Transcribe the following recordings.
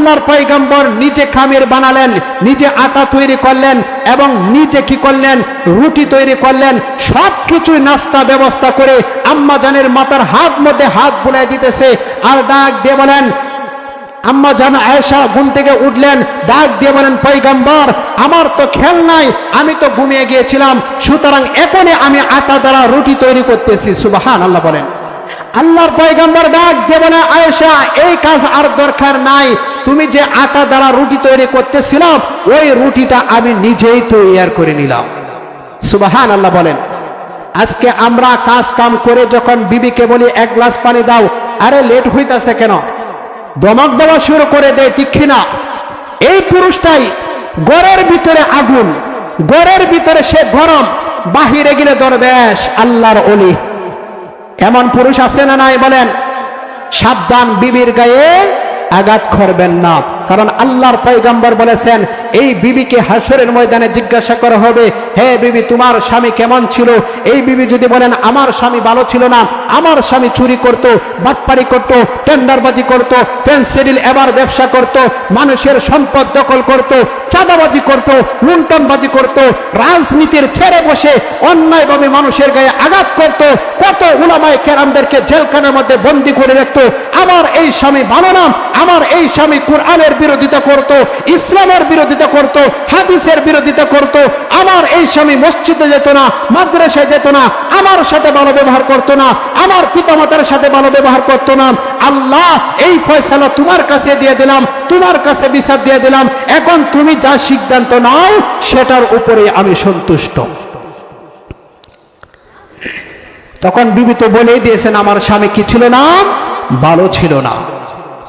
আল্লাহর পয়গম্বর নিজে খামির বানালেন, নিজে আটা তৈরি করলেন এবং নিজে কি করলেন, রুটি তৈরি করলেন। সব কিছুই নাস্তা ব্যবস্থা করে আম্মা জানের মাথার হাত মধ্যে হাত বুলাই দিতেছে আর ডাক দিয়ে বলেন, আম্মা জান আয়েশা ঘুম থেকে উঠলেন, ডাক দিয়ে বলেন, পয়গম্বর আমার তো খেয়াল নাই, আমি তো ঘুমিয়ে গিয়েছিলাম, সুতরাং এখনই আমি আটা দ্বারা রুটি তৈরি করতেছি। সুবহানাল্লাহ বলেন। আল্লাহর পয়গম্বর ডাক দিয়ে বলেন, আয়েশা এই কাজ আর দরকার নাই, তুমি যে আটা দ্বারা রুটি তৈরি করতেছিলাম ওই রুটিটা আমি নিজেই তৈরি করে নিলাম। সুবহানাল্লাহ বলেন। আজকে আমরা কাজ কাম করে যখন বিবিকে বলি এক গ্লাস পানি দাও, আরে লেট হইতাছে কেন, দমক দেওয়া শুরু করে দেয়, ঠিক কিনা? এই পুরুষটাই ঘরের ভিতরে আগুন, ঘরের ভিতরে সে গরম, বাহিরে গেলে দরবেশ, আল্লাহর ওলি। এমন পুরুষ আছে না নাই বলেন? সাবধান, বিবির গায়ে আঘাত করবেন না, কারণ আল্লাহর পয়গম্বর বলেছেন এই বিবিকে হাসরের ময়দানে জিজ্ঞাসা করা হবে, হে বিবি তোমার স্বামী কেমন ছিল? এই বিবি যদি বলেন আমার স্বামী ভালো ছিল না, আমার স্বামী চুরি করত, বাটপারি করত, টেন্ডারবাজি করত, পেন্সিল এবার ব্যবসা করত, মানুষের সম্পদ দখল করত, চাঁদাবাজি করত, লুণ্ঠনবাজি করত, রাজনীতির ছেড়ে বসে অন্যায়ভাবে মানুষের গায়ে আঘাত করত, কত উলামায়ে কেরামদেরকে জেলখানার মধ্যে বন্দী করে রাখত, আমার এই স্বামী ভালো না, আমার এই স্বামী কোরআনের বিরোধিতা করত, ইসলামের বিরোধিতা করত, হাদিসের বিরোধিতা করত, আমার এই স্বামী মসজিদে যেত না, মাদ্রাসায় যেত না, আমার সাথে ভালো ব্যবহার করত না, আমার পিতামাতার সাথে ভালো ব্যবহার করত না। আল্লাহ এই ফয়সালা তোমার কাছে দিয়ে দিলাম, তোমার কাছে বিচার দিয়ে দিলাম, এখন তুমি যা সিদ্ধান্ত নাও সেটার উপরে আমি সন্তুষ্ট। তখন বিবি তো বলেই দিয়েছেন আমার স্বামী কি ছিল না, ভালো ছিল না।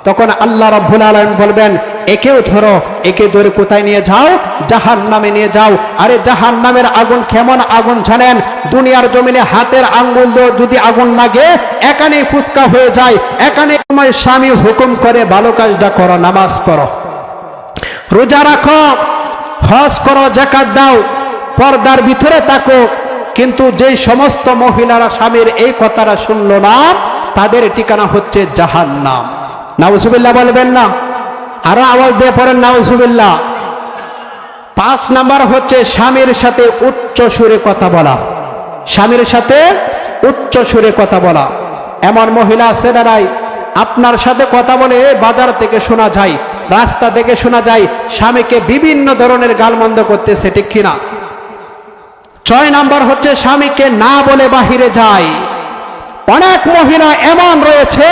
তখন আল্লাহ রাব্বুল আলামিন বলবেন, একেও ধরো, একে ধরে কোথায় নিয়ে যাও? জাহান্নামে নিয়ে যাও। আরে জাহান্নামের আগুন কেমন আগুন জানেন? দুনিয়ার জমিনে হাতের আঙ্গুল যদি আগুন লাগে এখানেই ফুসকা হয়ে যায়। এখানে তোমার স্বামী হুকুম করে ভালো কাজটা করো, নামাজ পড়ো, রোজা রাখো, হজ করো, যাকাত দাও, পর্দার ভিতরে থাকো, কিন্তু যেই সমস্ত মহিলারা স্বামীর এই কথাটা শুনলো না তাদের ঠিকানা হচ্ছে জাহান্নাম। নাউজুবিল্লাহ বলবেন না? আরো আওয়াজ দিয়ে পড়েন নাউজুবিল্লাহ। 5 নাম্বার হচ্ছে স্বামীর সাথে উচ্চ সুরে কথা বলা। স্বামীর সাথে উচ্চ সুরে কথা বলা। এমন মহিলা আছে দাঁড়াই, আপনার সাথে কথা বলে বাজার থেকে শোনা যায়, রাস্তা থেকে শোনা যায় স্বামীকে বিভিন্ন ধরনের গালমন্দ করতেছে, ঠিক কিনা? 6 নাম্বার হচ্ছে স্বামীকে না বলে বাহিরে যায়। অনেক মহিলা এমন রয়েছে,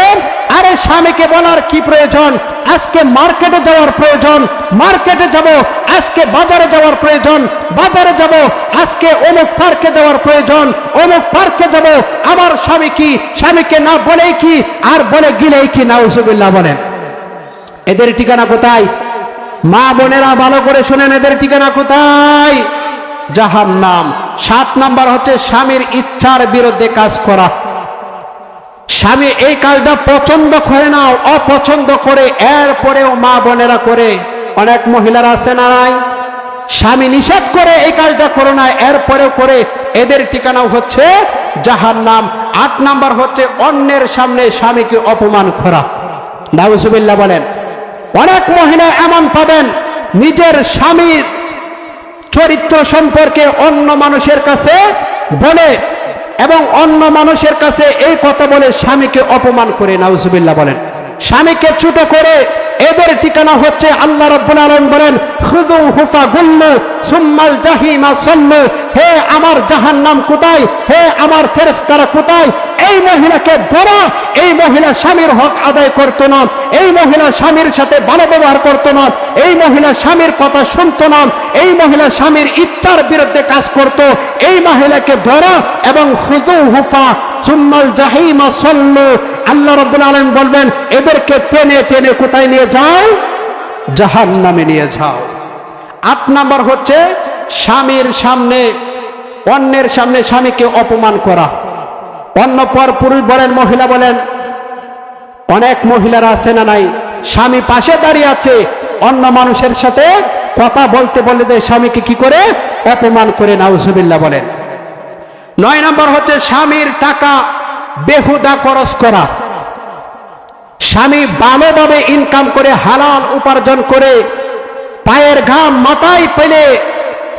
আরে স্বামীকে বলার কি প্রয়োজন, আজকে মার্কেটে যাওয়ার প্রয়োজন, মার্কেটে যাব, আজকে বাজারে যাওয়ার প্রয়োজন, বাজারে যাব, আজকে অমুক পার্কে যাওয়ার প্রয়োজন, অমুক পার্কে যাব, আমার স্বামী কি, স্বামীকে না বলেই কি আর বলে গিলেই কি। নাউজুবিল্লাহ বলেন। এদের ঠিকানা কোথায়? মা বোনেরা ভালো করে শুনেন, এদের ঠিকানা কোথায়? জাহান্নাম। 7 নাম্বার হচ্ছে স্বামীর ইচ্ছার বিরুদ্ধে কাজ করা। স্বামী এই কাজটা পছন্দ করে না, অপছন্দ করে, এরপরেও মা বোনেরা করে। অনেক মহিলারা আছে না নাই, স্বামী নিষেধ করে এই কাজটা করো না, এরপরেও করে। এদের ঠিকানাও হচ্ছে জাহান্নাম। 8 নাম্বার হচ্ছে অন্যের সামনে স্বামীকে অপমান করা। নাউজুবিল্লাহ বলেন। অনেক মহিলা এমন পাবেন নিজের স্বামীর চরিত্র সম্পর্কে অন্য মানুষের কাছে বলে এবং অন্য মানুষের কাছে এই কথা বলে স্বামীকে অপমান করে। নাউজুবিল্লাহ বলেন। স্বামীকে ছোট করে। এদের ঠিকানা হচ্ছে আল্লাহ রাব্বুল আলামিন বলেন, খুযুহু ফাগুল্লু সুম্মাল জাহিমা সাল্লু। হে আমার জাহান্নাম কোথায়, হে আমার ফেরেশতারা কোথায়? এই মহিলাকে ধরা। এই মহিলা স্বামীর হক আদায় করতো না, এই মহিলা স্বামীর সাথে ভালো ব্যবহার করতো না, এই মহিলা স্বামীর কথা শুনতো না, এই মহিলা স্বামীর ইচ্ছার বিরুদ্ধে কাজ করত। এই মহিলাকে ধরা এবং খুযুহু সুম্মাল জাহিমা সাল্লু। আল্লাহ রাব্বুল আলামিন বলবেন এদেরকে টেনে টেনে কোথায় নিয়ে যাও? জাহান্নামে নিয়ে যাও। 8 নাম্বার হচ্ছে স্বামীর সামনে, অন্যের সামনে স্বামীকে অপমান করা। অন্য পর পুরুষ বলেন, মহিলা বলেন, অনেক মহিলারা আছে না নাই, স্বামী পাশে দাঁড়িয়ে আছে, অন্য মানুষের সাথে কথা বলতে বলতে স্বামীকে কি করে অপমান করে। নাউজুবিল্লাহ বলেন। 9 নাম্বার হচ্ছে স্বামীর টাকা বেহুদা খরচ করা। স্বামী ভালোভাবে ইনকাম করে হালাল উপার্জন করে পায়ের ঘাম মাথায় পেলে,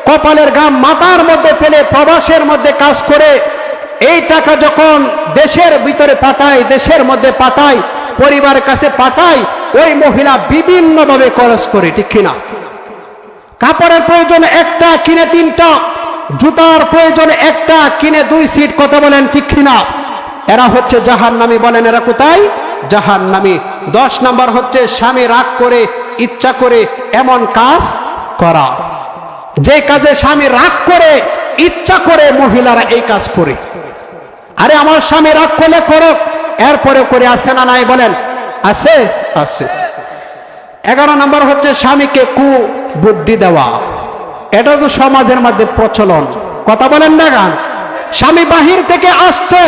কপালের ঘাম মাথার মধ্যে পেলে, প্রবাসের মধ্যে কাজ করে এই টাকা যখন দেশের ভিতরে পাঠায়, দেশের মধ্যে পাঠায়, পরিবারের কাছে পাঠায়, ওই মহিলা বিভিন্নভাবে খরচ করে, ঠিক কিনা? কাপড়ের প্রয়োজন একটা কিনে 3টা, জুতার প্রয়োজন একটা কিনে 2 সিট, কথা বলেন ঠিক কিনা? এরা হচ্ছে জাহান্নামী। বলেন এরা কোথায়? জাহান্নামী। 10 নম্বর হচ্ছে স্বামী রাগ করে ইচ্ছা করে এমন কাজ করা, যে কাজে স্বামী রাগ করে ইচ্ছা করে মহিলারা এই কাজ করে। আরে আমার স্বামী রাগ করলে করো, এরপরে করে আসে না নাই? বলেন আছে, আছে। 11 নম্বর হচ্ছে স্বামীকে কুবুদ্ধি দেওয়া। এটা তো সমাজের মধ্যে প্রচলন, কথা বলেন না গান? স্বামী বাহির থেকে আসছে,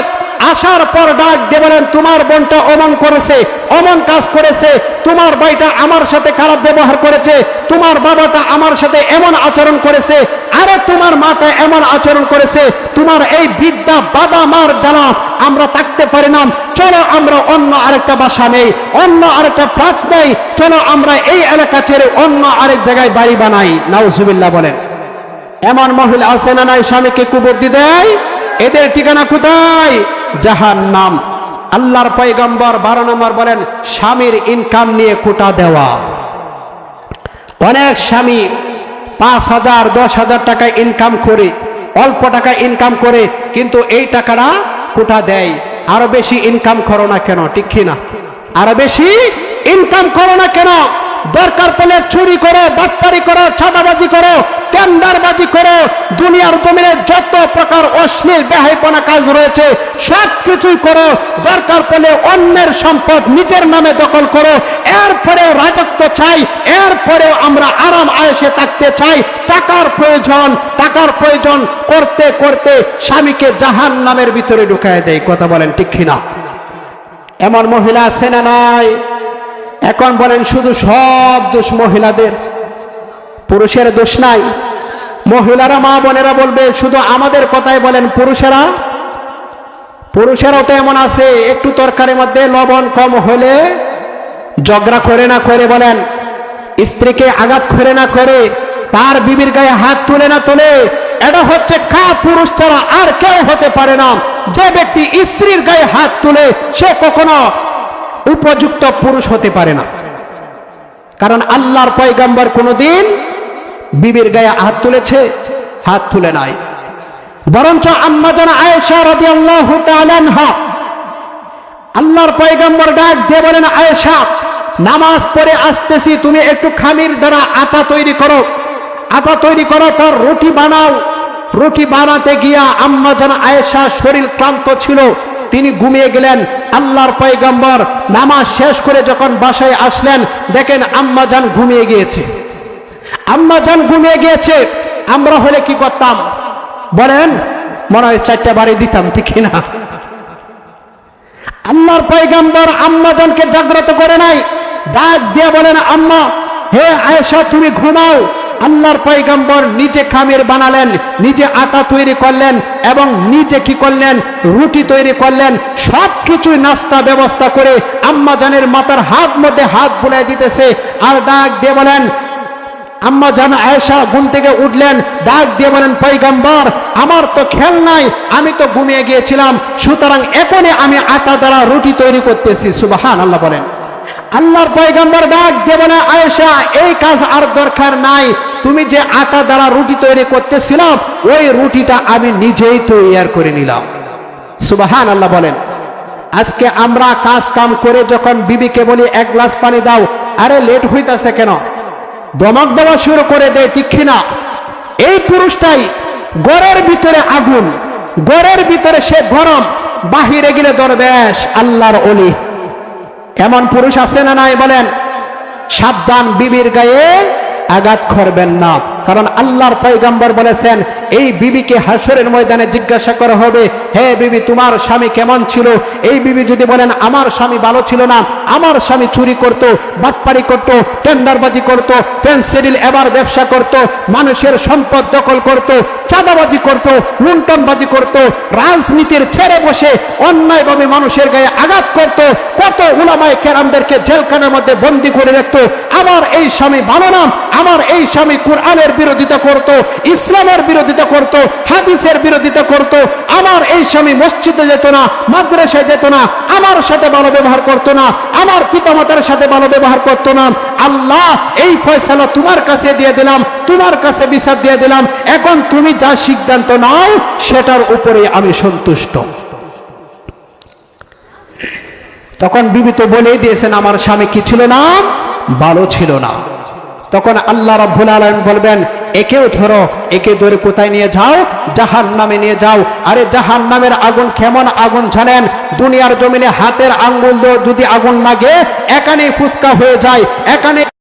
আসার পর ডাক দিয়ে বলেন তোমার বোনটা অমন করেছে, অমন কাজ করেছে, তোমার ভাইটা আমার সাথে খারাপ ব্যবহার করেছে, তোমার বাবাটা আমার সাথে এমন আচরণ করেছে, আরে তোমার মাটা এমন আচরণ করেছে, তোমার এই বিদ্যা বাবা মার জ্বালা আমরা থাকতে পারি না, চলো আমরা অন্য আরেকটা বাসা নেই, অন্য আরেকটা ফ্ল্যাট নেই, চলো আমরা এই এলাকা ছেড়ে অন্য আরেক জায়গায় বাড়ি বানাই। নাউজুবিল্লাহ বলেন। এমন মহিলা আছে না নাই স্বামীকে কুবুদ্ধি দেয়? এদের ঠিকানা কোথায়? জাহান্নাম। আল্লাহর পয়গম্বর 12 নম্বর বলেন স্বামীর ইনকাম নিয়ে কোটা দেওয়া। অনেক স্বামী 5,000 10,000 টাকা ইনকাম করে, অল্প টাকা ইনকাম করে, কিন্তু এই টাকাটা কোটা দেয়। আরো বেশি ইনকাম করো না কেন, ঠিক কিনা? আরো বেশি ইনকাম করো না কেন? দরকার পড়লে চুরি করো, বাটপারি করো, চাঁদাবাজি করো, টেন্ডারবাজি করো, দুনিয়ার জমিনে যত প্রকার অশ্লীল বেহাইপনা কাজ রয়েছে সব কিছুই করো, দরকার পড়লে অন্যের সম্পদ নিজের নামে দখল করো, এরপরেও রাজত্ব চাই, এরপরেও আমরা আরাম আয়েশে থাকতে চাই। টাকার প্রয়োজন, টাকার প্রয়োজন করতে করতে স্বামীকে জাহান্নামের ভিতরে ঢুকায় দেয়, কথা বলেন ঠিক কিনা? এমন মহিলা আছে না নাই? এখন বলেন শুধু সব দোষ মহিলাদের, পুরুষের দোষ নাই? মহিলারা মা বোনেরা বলবে শুধু আমাদের কথাই বলেন, পুরুষেরাও তো এমন আছে, একটু তরকারির মধ্যে লবণ কম হলে ঝগড়া করে না করে, বলেন স্ত্রীকে আঘাত করে না করে, তার বিবির গায়ে হাত তুলে না তোলে। এটা হচ্ছে পুরুষ ছাড়া আর কেউ হতে পারে না। যে ব্যক্তি স্ত্রীর গায়ে হাত তুলে সে কখনো উপযুক্ত পুরুষ হতে পারে না, কারণ আল্লাহর পয়গম্বর কোনদিন বিবির গায়ে হাত তুলেছে? হাত তুলে নাই। বরঞ্চ আম্মা জানা আয়েশা রাদিয়াল্লাহু তাআলা আনহা, আল্লাহর পয়গম্বর ডাক দিয়ে বলেন আয়েশা নামাজ পড়ে আসতেছি, তুমি একটু খামির দ্বারা আটা তৈরি করো, আটা তৈরি করার পর রুটি বানাও। রুটি বানাতে গিয়া আম্মা জানা আয়েশা শরীর ক্লান্ত ছিল, তিনি ঘুমিয়ে গেলেন। আল্লাহর পয়গম্বর নামাজ শেষ করে যখন বাসায় আসলেন দেখেন আম্মা জান ঘুমিয়ে গিয়েছে। আম্মা জান ঘুমিয়ে গিয়েছে, আমরা হলে কি করতাম বলেন? মনে হয় 4টা বাড়ি দিতাম, ঠিক না? আল্লাহর পয়গম্বর আম্মা জানকে জাগ্রত করে নাই, ডাক দিয়ে বলেন আম্মা, হে আয়েশা তুমি ঘুমাও। আল্লাহর পয়গম্বর নিজে খামির বানালেন, নিজে আটা তৈরি করলেন এবং নিজে কি করলেন? রুটি তৈরি করলেন। সব কিছুই নাস্তা ব্যবস্থা করে আম্মা জানের মাথার হাত মধ্যে হাত বুলাই দিতেছে, আর ডাক দিয়ে বলেন আম্মা জান আয়েশা ঘুম থেকে উঠলেন, ডাক দিয়ে বলেন পয়গম্বর আমার তো খেয়াল নাই, আমি তো ঘুমিয়ে গিয়েছিলাম, সুতরাং এখনই আমি আটা দ্বারা রুটি তৈরি করতেছি। সুবহানাল্লাহ বলেন। আল্লাহর পয়গম্বর ডাক দিয়ে বলে আয়েশা এই কাজ আর দরকার নাই, তুমি যে আটা দ্বারা রুটি তৈরি করতেছিলাম ওই রুটিটা আমি নিজেই তৈরি করে নিলাম। সুবহানাল্লাহ বলেন। আজকে আমরা কাজ কাম করে যখন বিবিকে বলি 1 গ্লাস পানি দাও, আরে লেট হইতাছে কেন, দমক দেওয়া শুরু করে দেয়, ঠিক কিনা? এই পুরুষটাই ঘরের ভিতরে আগুন, ঘরের ভিতরে সে গরম, বাহিরে গেলে দরবেশ আল্লাহর ওলি। এমন পুরুষ আছে না নাই বলেন? সাবধান, বিবির গায়ে আঘাত করবেন না, কারণ আল্লাহর পয়গম্বর বলেছেন এই বিবিকে হাসরের ময়দানে জিজ্ঞাসা করা হবে, হে বিবি তোমার স্বামী কেমন ছিল? এই বিবি যদি বলেন আমার স্বামী ভালো ছিল না, আমার স্বামী চুরি করত, বাটপারি করত, টেন্ডারবাজি করত, ফেন্সিডিল এবার ব্যবসা করত, মানুষের সম্পদ দখল করত, চাঁদাবাজি করত, লুণ্ঠনবাজি করত, রাজনীতির ছেড়ে বসে অন্যায়ভাবে মানুষের গায়ে আঘাত করত, কত উলামায়ে কেরামদেরকে জেলখানার মধ্যে বন্দী করে রাখত, আমার এই স্বামী ভালো না, আমার এই স্বামী কোরআনের বিরোধিতা করত, ইসলামের বিরোধিতা করত, হাদিসের বিরোধিতা করত, আমার এই স্বামী মসজিদে যেত না, মাদ্রাসায় যেত না, আমার সাথে ভালো ব্যবহার করত না, আমার পিতামাতার সাথে ভালো ব্যবহার করত না। আল্লাহ এই ফয়সালা তোমার কাছে দিয়ে দিলাম, তোমার কাছে বিচার দিয়ে দিলাম, এখন তুমি যা সিদ্ধান্ত নাও সেটার উপরে আমি সন্তুষ্ট। তখন বিবি তো বলেই দিয়েছেন আমার স্বামী কি ছিল না, ভালো ছিল না। তখন আল্লাহ রাব্বুল আলামিন বলবেন একেও ধরো, একে ধরে কোথায় নিয়ে যাও? জাহান্নামে নিয়ে যাও। আরে জাহান্নামের আগুন কেমন আগুন জানেন? দুনিয়ার জমিনে হাতের আঙ্গুল যদি আগুন লাগে এখানেই ফুসকা হয়ে যায়, এখানে